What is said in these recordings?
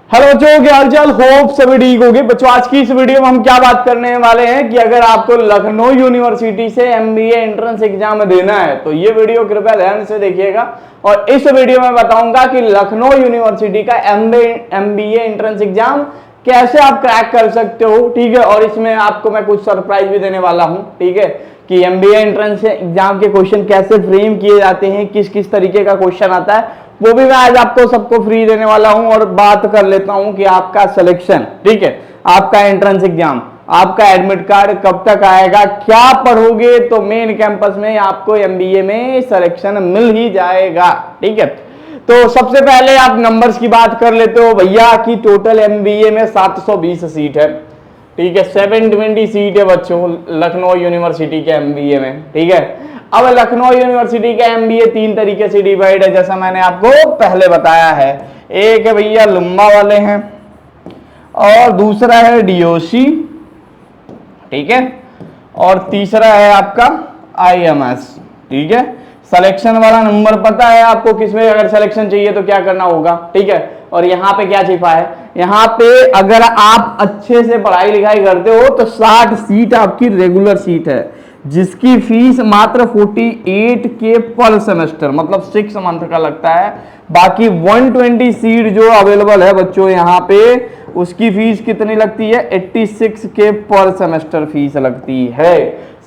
Hello बच्चों, क्या हाल चाल। होप सभी ठीक होंगे। बच्चों आज की इस वीडियो में हम क्या बात करने वाले हैं कि अगर आपको लखनऊ यूनिवर्सिटी से एमबीए एंट्रेंस एग्जाम देना है तो ये वीडियो कृपया ध्यान से देखिएगा। और इस वीडियो में बताऊंगा कि लखनऊ यूनिवर्सिटी का एमबीए एंट्रेंस एग्जाम कैसे आप क्रैक कर सकते हो, ठीक है। और इसमें आपको मैं कुछ सरप्राइज भी देने वाला हूं, ठीक है, कि एमबीए एंट्रेंस एग्जाम के क्वेश्चन कैसे फ्रेम किए जाते हैं, किस किस तरीके का क्वेश्चन आता है, वो भी मैं आज आपको सबको फ्री देने वाला हूं। और बात कर लेता हूं कि आपका सिलेक्शन, ठीक है, आपका एंट्रेंस एग्जाम, आपका एडमिट कार्ड कब तक आएगा, क्या पढ़ोगे तो मेन कैंपस में आपको एमबीए में सिलेक्शन मिल ही जाएगा, ठीक है। तो सबसे पहले आप नंबर्स की बात कर लेते हो भैया कि टोटल एमबीए में 720 सीट है, ठीक है। 720 सीट है बच्चों लखनऊ यूनिवर्सिटी के एमबीए में, ठीक है। अब लखनऊ यूनिवर्सिटी का एमबीए 3 तरीके से डिवाइड है, जैसा मैंने आपको पहले बताया है। एक है भैया लुम्बा वाले हैं और दूसरा है डीओसी, ठीक है, और तीसरा है आपका आईएमएस, ठीक है। सिलेक्शन वाला नंबर पता है आपको, किसमें अगर सिलेक्शन चाहिए तो क्या करना होगा, ठीक है। और यहाँ पे क्या छिपा है, यहाँ पे अगर आप अच्छे से पढ़ाई लिखाई करते हो तो 60 सीट आपकी रेगुलर सीट है, जिसकी फीस मात्र 48 के पर सेमेस्टर, मतलब 6 मंथ का लगता है। बाकी 120 सीट जो अवेलेबल है बच्चों यहाँ पे, उसकी फीस कितनी लगती है, 86 के पर सेमेस्टर फीस लगती है।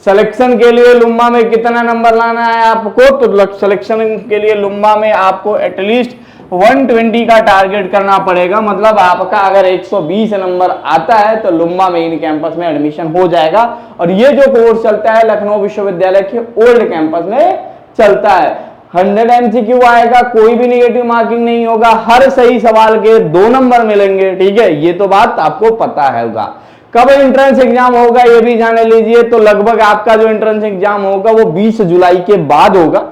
सिलेक्शन के लिए लुम्बा में कितना नंबर लाना है आपको, तो सिलेक्शन के लिए लुम्बा में आपको एटलीस्ट 120 का टारगेट करना पड़ेगा। मतलब आपका अगर 120 नंबर आता है तो लुम्बा मेन कैंपस में एडमिशन हो जाएगा। और ये जो कोर्स चलता है लखनऊ विश्वविद्यालय के ओल्ड कैंपस में चलता है। 100 एमसीक्यू आएगा, कोई भी नेगेटिव मार्किंग नहीं होगा, हर सही सवाल के 2 नंबर मिलेंगे, ठीक है। ये तो बात आपको पता है होगा। कब एंट्रेंस एग्जाम होगा ये भी जान लीजिए। तो लगभग आपका जो एंट्रेंस एग्जाम होगा वो 20 जुलाई के बाद होगा,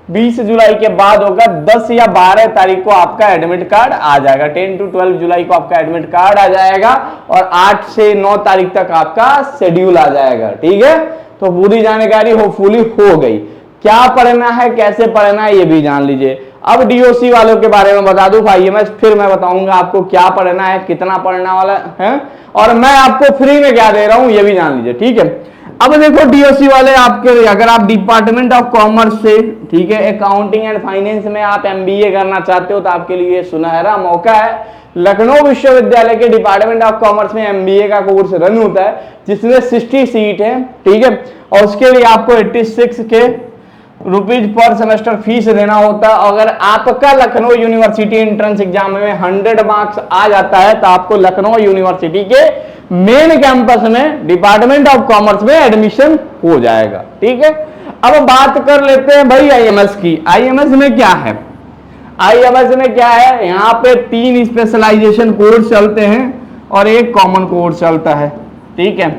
20 जुलाई के बाद होगा। 10 या 12 तारीख को आपका एडमिट कार्ड आ जाएगा, 10 to 12 जुलाई को आपका एडमिट कार्ड आ जाएगा और 8 से 9 तारीख तक आपका शेड्यूल आ जाएगा, ठीक है। तो पूरी जानकारी होपफुली हो गई। क्या पढ़ना है, कैसे पढ़ना है, ये भी जान लीजिए। अब डीओसी वालों के बारे में बता दूं भाई, मैं फिर मैं बताऊंगा आपको क्या पढ़ना है, कितना पढ़ना वाला है, और मैं आपको फ्री में क्या दे रहा हूं ये भी जान लीजिए, ठीक है। अब देखो डीओसी वाले आपके, अगर आप डिपार्टमेंट ऑफ कॉमर्स से, ठीक है, अकाउंटिंग एंड फाइनेंस में आप एमबीए करना चाहते हो तो आपके लिए सुनहरा मौका है। लखनऊ विश्वविद्यालय के डिपार्टमेंट ऑफ कॉमर्स में एमबीए का कोर्स रन होता है, जिसमें 60 सीट है, ठीक है। और उसके लिए आपको 86 के रुपीज पर सेमेस्टर फीस देना होता है। अगर आपका लखनऊ यूनिवर्सिटी एंट्रेंस एग्जाम में 100 मार्क्स आ जाता है तो आपको लखनऊ यूनिवर्सिटी के मेन कैंपस में डिपार्टमेंट ऑफ कॉमर्स में एडमिशन हो जाएगा, ठीक है। अब बात कर लेते हैं भाई आईएमएस की। आईएमएस में क्या है, आईएमएस में क्या है, यहाँ पे 3 स्पेशलाइजेशन कोर्स चलते हैं और एक कॉमन कोर्स चलता है, ठीक है।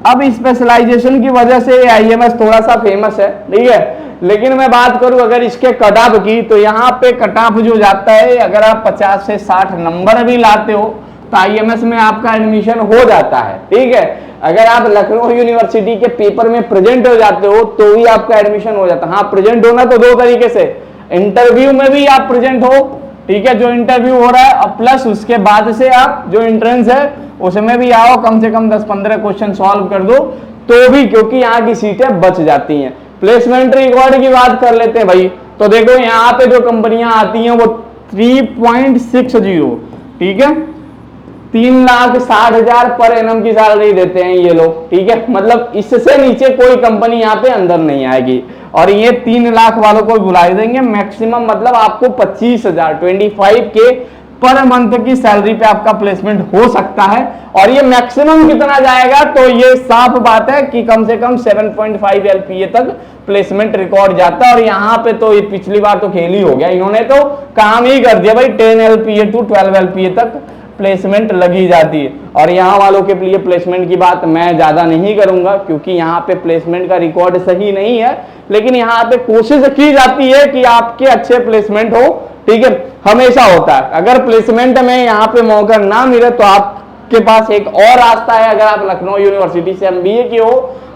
अब स्पेशलाइजेशन की वजह से आईएमएस थोड़ा सा फेमस है, ठीक है। लेकिन मैं बात करूं अगर इसके कट ऑफ की, तो यहाँ पे कट ऑफ जो जाता है, अगर आप 50 से 60 नंबर भी लाते हो तो आईएमएस में आपका एडमिशन हो जाता है, ठीक है। अगर आप लखनऊ यूनिवर्सिटी के पेपर में प्रेजेंट हो जाते हो तो भी आपका एडमिशन हो जाता है। हाँ, प्रेजेंट होना तो 2 तरीके से, इंटरव्यू में भी आप प्रेजेंट हो, ठीक है, जो इंटरव्यू हो रहा है, और प्लस उसके बाद से आप जो एंट्रेंस है उसमें भी आओ, कम से कम 10-15 क्वेश्चन सॉल्व कर दो तो भी, क्योंकि यहाँ की सीटें बच जाती हैं। प्लेसमेंट रिकॉर्ड की बात कर लेते हैं भाई, तो देखो यहाँ पे जो कंपनियां आती हैं वो 3.60, ठीक है, 3,60,000 पर एनम की सैलरी देते हैं ये लोग, ठीक है। मतलब इससे नीचे कोई कंपनी यहाँ पे अंदर नहीं आएगी। और ये 3 लाख वालों को बुला देंगे मैक्सिमम, मतलब आपको 25,000 25 के पर मंथ की सैलरी पे आपका प्लेसमेंट हो सकता है। और ये मैक्सिमम कितना जाएगा, तो ये साफ बात है कि कम से कम 7.5 एलपीए तक प्लेसमेंट रिकॉर्ड जाता है। और यहाँ पे तो ये पिछली बार तो खेल ही हो गया, इन्होंने तो काम ही कर दिया भाई, 10 एलपीए to 12 एलपीए तक प्लेसमेंट लगी जाती है। और यहाँ वालों के लिए प्लेसमेंट की बात मैं ज्यादा नहीं करूंगा, क्योंकि यहाँ पे प्लेसमेंट का रिकॉर्ड सही नहीं है। लेकिन यहाँ पे कोशिश की जाती है कि आपके अच्छे प्लेसमेंट हो, ठीक है, हमेशा होता है। अगर प्लेसमेंट में यहाँ पे मौका ना मिले तो आपके पास एक और रास्ता है। अगर आप लखनऊ यूनिवर्सिटी से एमबीए की हो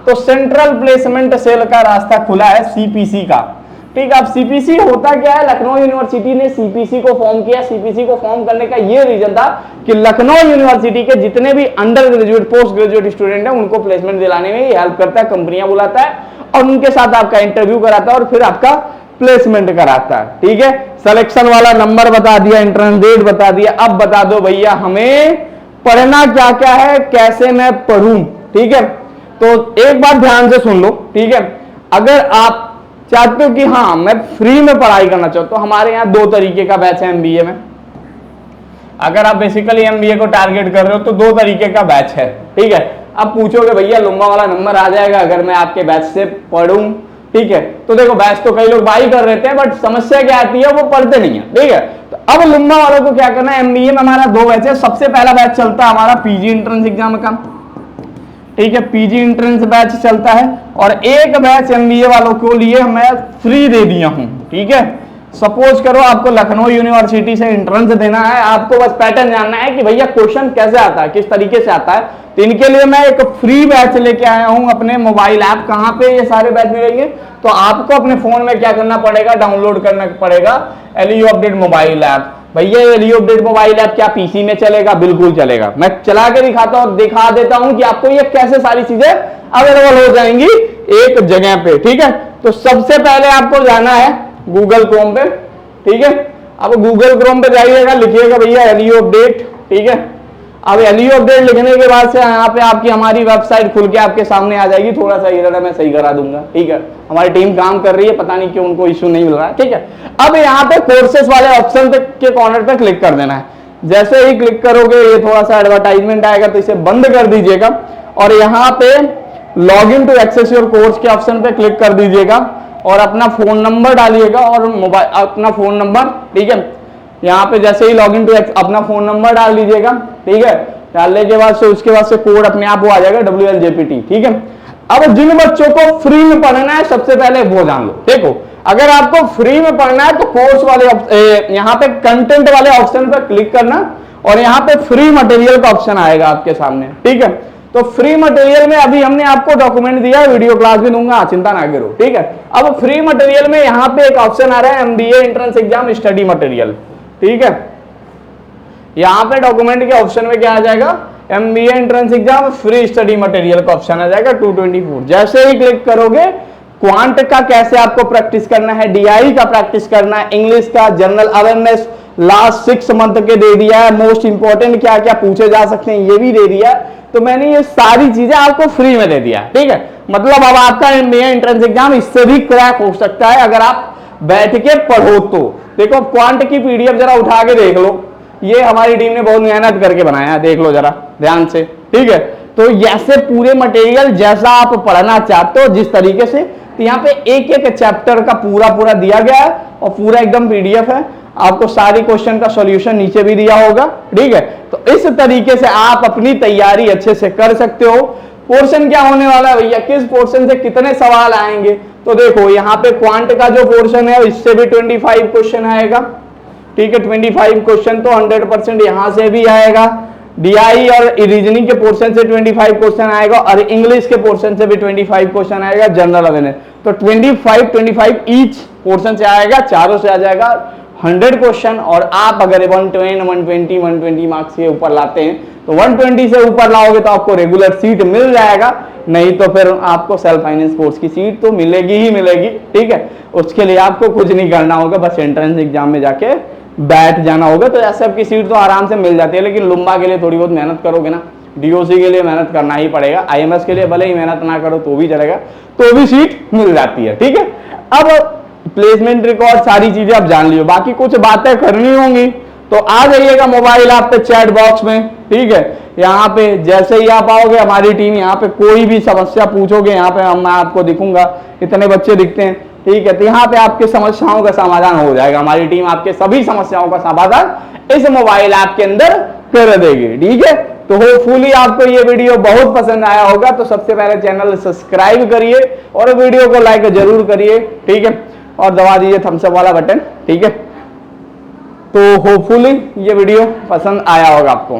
तो सेंट्रल प्लेसमेंट सेल का रास्ता खुला है, सीपीसी का, ठीक है। अब सीपीसी होता क्या है, लखनऊ यूनिवर्सिटी ने सीपीसी को फॉर्म किया। सीपीसी को फॉर्म करने का ये रीजन था कि लखनऊ यूनिवर्सिटी के जितने भी under graduate post graduate student है उनको प्लेसमेंट दिलाने में ये हेल्प करता है, कंपनियां बुलाता है और उनके साथ आपका इंटरव्यू कराता है और फिर आपका प्लेसमेंट कराता है। ठीक है, सिलेक्शन वाला नंबर बता दिया, एंट्रेंस डेट बता दिया। अब बता दो भैया हमें पढ़ना क्या क्या है, कैसे मैं पढ़ूं। ठीक है, तो एक बात ध्यान से सुन लो। ठीक है, अगर आप चाहते हो कि हाँ मैं फ्री में पढ़ाई करना चाहता हूं तो हमारे यहाँ दो तरीके का बैच है एमबीए में। अगर आप बेसिकली एमबीए को टारगेट कर रहे हो तो दो तरीके का बैच है। ठीक है, अब पूछोगे भैया लुम्बा वाला नंबर आ जाएगा अगर मैं आपके बैच से पढ़ूं। ठीक है, तो देखो बैच तो कई लोग बाई कर रहे थे बट समस्या क्या आती है वो पढ़ते नहीं है। ठीक है, तो अब लुम्बा वालों को क्या करना है, एमबीए में हमारा दो बैच है। सबसे पहला बैच चलता है हमारा पीजी एंट्रेंस एग्जाम का। ठीक है, पीजी एंट्रेंस बैच चलता है और एक बैच एमबीए वालों को लिए मैं फ्री दे दिया हूं। ठीक है, सपोज करो आपको लखनऊ यूनिवर्सिटी से एंट्रेंस देना है, आपको बस पैटर्न जानना है कि भैया क्वेश्चन कैसे आता है, किस तरीके से आता है, तो इनके लिए मैं एक फ्री बैच लेके आया हूं अपने मोबाइल ऐप। कहां पे ये सारे बैच मिलेंगे, तो आपको अपने फोन में क्या करना पड़ेगा, डाउनलोड करना पड़ेगा एलयू अपडेट मोबाइल ऐप। भैया एलयू अपडेट मोबाइल ऐप क्या पीसी में चलेगा, बिल्कुल चलेगा। मैं चला के दिखा देता हूं कि आपको ये कैसे सारी चीजें अवेलेबल हो जाएंगी एक जगह पे। ठीक है, तो सबसे पहले आपको जाना है गूगल क्रोम पे। ठीक है, अब गूगल क्रोम पे जाइएगा, लिखिएगा भैया एलयू अपडेट। ठीक है, अब एलयू अपडेट लिखने के बाद से यहाँ पे आपकी हमारी वेबसाइट खुल के आपके सामने आ जाएगी। थोड़ा सा इधर मैं सही करा दूंगा। ठीक है, हमारी टीम काम कर रही है, पता नहीं क्यों उनको इश्यू नहीं मिल रहा है। ठीक है, अब यहाँ पे कोर्सेस वाले ऑप्शन के कॉर्नर पे क्लिक कर देना है। जैसे ही क्लिक करोगे ये थोड़ा सा एडवर्टाइजमेंट आएगा तो इसे बंद कर दीजिएगा और यहाँ पे log in to access your course के ऑप्शन पे क्लिक कर दीजिएगा और अपना फोन नंबर डालिएगा और मोबाइल अपना फोन नंबर। ठीक है, यहाँ पे जैसे ही लॉगिन टू अपना फोन नंबर डाल दीजिएगा। ठीक है, डालने के बाद से उसके बाद से कोड अपने आप वो आ जाएगा WLJPT। ठीक है, अब जिन बच्चों को फ्री में पढ़ना है सबसे पहले वो जान लो। देखो अगर आपको फ्री में पढ़ना है तो कोर्स वाले यहाँ पे कंटेंट वाले ऑप्शन पर क्लिक करना और यहाँ पे फ्री मटेरियल का ऑप्शन आएगा आपके सामने। ठीक है, तो फ्री मटेरियल में अभी हमने आपको डॉक्यूमेंट दिया है, वीडियो क्लास भी दूंगा, चिंता ना करो। ठीक है, अब फ्री मटेरियल में यहाँ पे एक ऑप्शन आ रहा है MBA entrance exam study material. ठीक है, यहां पे डॉक्यूमेंट के ऑप्शन में क्या आ जाएगा, MBA entrance exam free study material का ऑप्शन आ जाएगा 224। जैसे ही क्लिक करोगे क्वांट का कैसे आपको प्रैक्टिस करना है, डीआई का प्रैक्टिस करना है, इंग्लिश का, जनरल अवेयरनेस लास्ट 6 मंथ के दे दिया है, मोस्ट इंपॉर्टेंट क्या क्या पूछे जा सकते हैं ये भी दे दिया है। तो मैंने ये सारी चीजें आपको फ्री में दे दिया। ठीक है, मतलब अब आपका एमबीए एंट्रेंस एग्जाम इससे भी क्रैक हो सकता है अगर आप बैठ के पढ़ो तो। देखो क्वांट की पीडीएफ जरा उठा के देख लो, ये हमारी टीम ने बहुत मेहनत करके बनाया है, देख लो जरा ध्यान से। ठीक है, तो ऐसे पूरे मटेरियल जैसा आप पढ़ना चाहते हो जिस तरीके से, तो यहाँ पे एक एक चैप्टर का पूरा दिया गया है और पूरा एकदम पीडीएफ है। आपको सारी क्वेश्चन का सॉल्यूशन नीचे भी दिया होगा। ठीक है, तो इस तरीके से आप अपनी तैयारी अच्छे से कर सकते हो। पोर्शन क्या होने वाला है भैया, किस पोर्शन से कितने सवाल आएंगे, तो देखो यहाँ पे क्वांट का जो पोर्शन है इससे भी 25 क्वेश्चन आएगा। ठीक है, 25 क्वेश्चन तो 100% यहां से भी आएगा। डीआई और रीजनिंग के पोर्शन से 25 क्वेश्चन आएगा और इंग्लिश के पोर्शन से भी 25 क्वेश्चन आएगा, जनरल अवेयरनेस तो 25 ईच पोर्शन से आएगा, चारों से आ जाएगा 100 क्वेश्चन। और आप अगर 120 मार्क्स के ऊपर लाते हैं तो 120 से ऊपर लाओगे तो आपको रेगुलर सीट मिल जाएगा, नहीं तो फिर आपको सेल्फ फाइनेंस कोर्स की सीट तो मिलेगी ही मिलेगी। ठीक है, उसके लिए आपको कुछ नहीं करना होगा, बस एंट्रेंस एग्जाम में जाके बैठ जाना होगा। तो ऐसे आपकी सीट तो आराम से मिल जाती है, लेकिन लुम्बा के लिए थोड़ी बहुत मेहनत करोगे ना, डीओसी के लिए मेहनत करना ही पड़ेगा, आईएमएस के लिए भले ही मेहनत ना करो तो भी चलेगा, तो भी सीट मिल जाती है। ठीक है, अब प्लेसमेंट रिकॉर्ड सारी चीजें आप जान लियो, बाकी कुछ बातें करनी होंगी तो आ जाइएगा मोबाइल ऐप पे चैट बॉक्स में। ठीक है, यहाँ पे जैसे ही आप आओगे हमारी टीम यहाँ पे कोई भी समस्या पूछोगे, यहाँ पे मैं आपको दिखूंगा, इतने बच्चे दिखते हैं। ठीक है, तो यहाँ पे आपके समस्याओं का समाधान हो जाएगा, हमारी टीम आपके सभी समस्याओं का समाधान इस मोबाइल ऐप के अंदर कर देगी। ठीक है, तो होपफुली आपको ये वीडियो बहुत पसंद आया होगा, तो सबसे पहले चैनल सब्सक्राइब करिए और वीडियो को लाइक जरूर करिए। ठीक है, और दबा दीजिए थम्स अप वाला बटन। ठीक है, तो होपफुली ये वीडियो पसंद आया होगा आपको।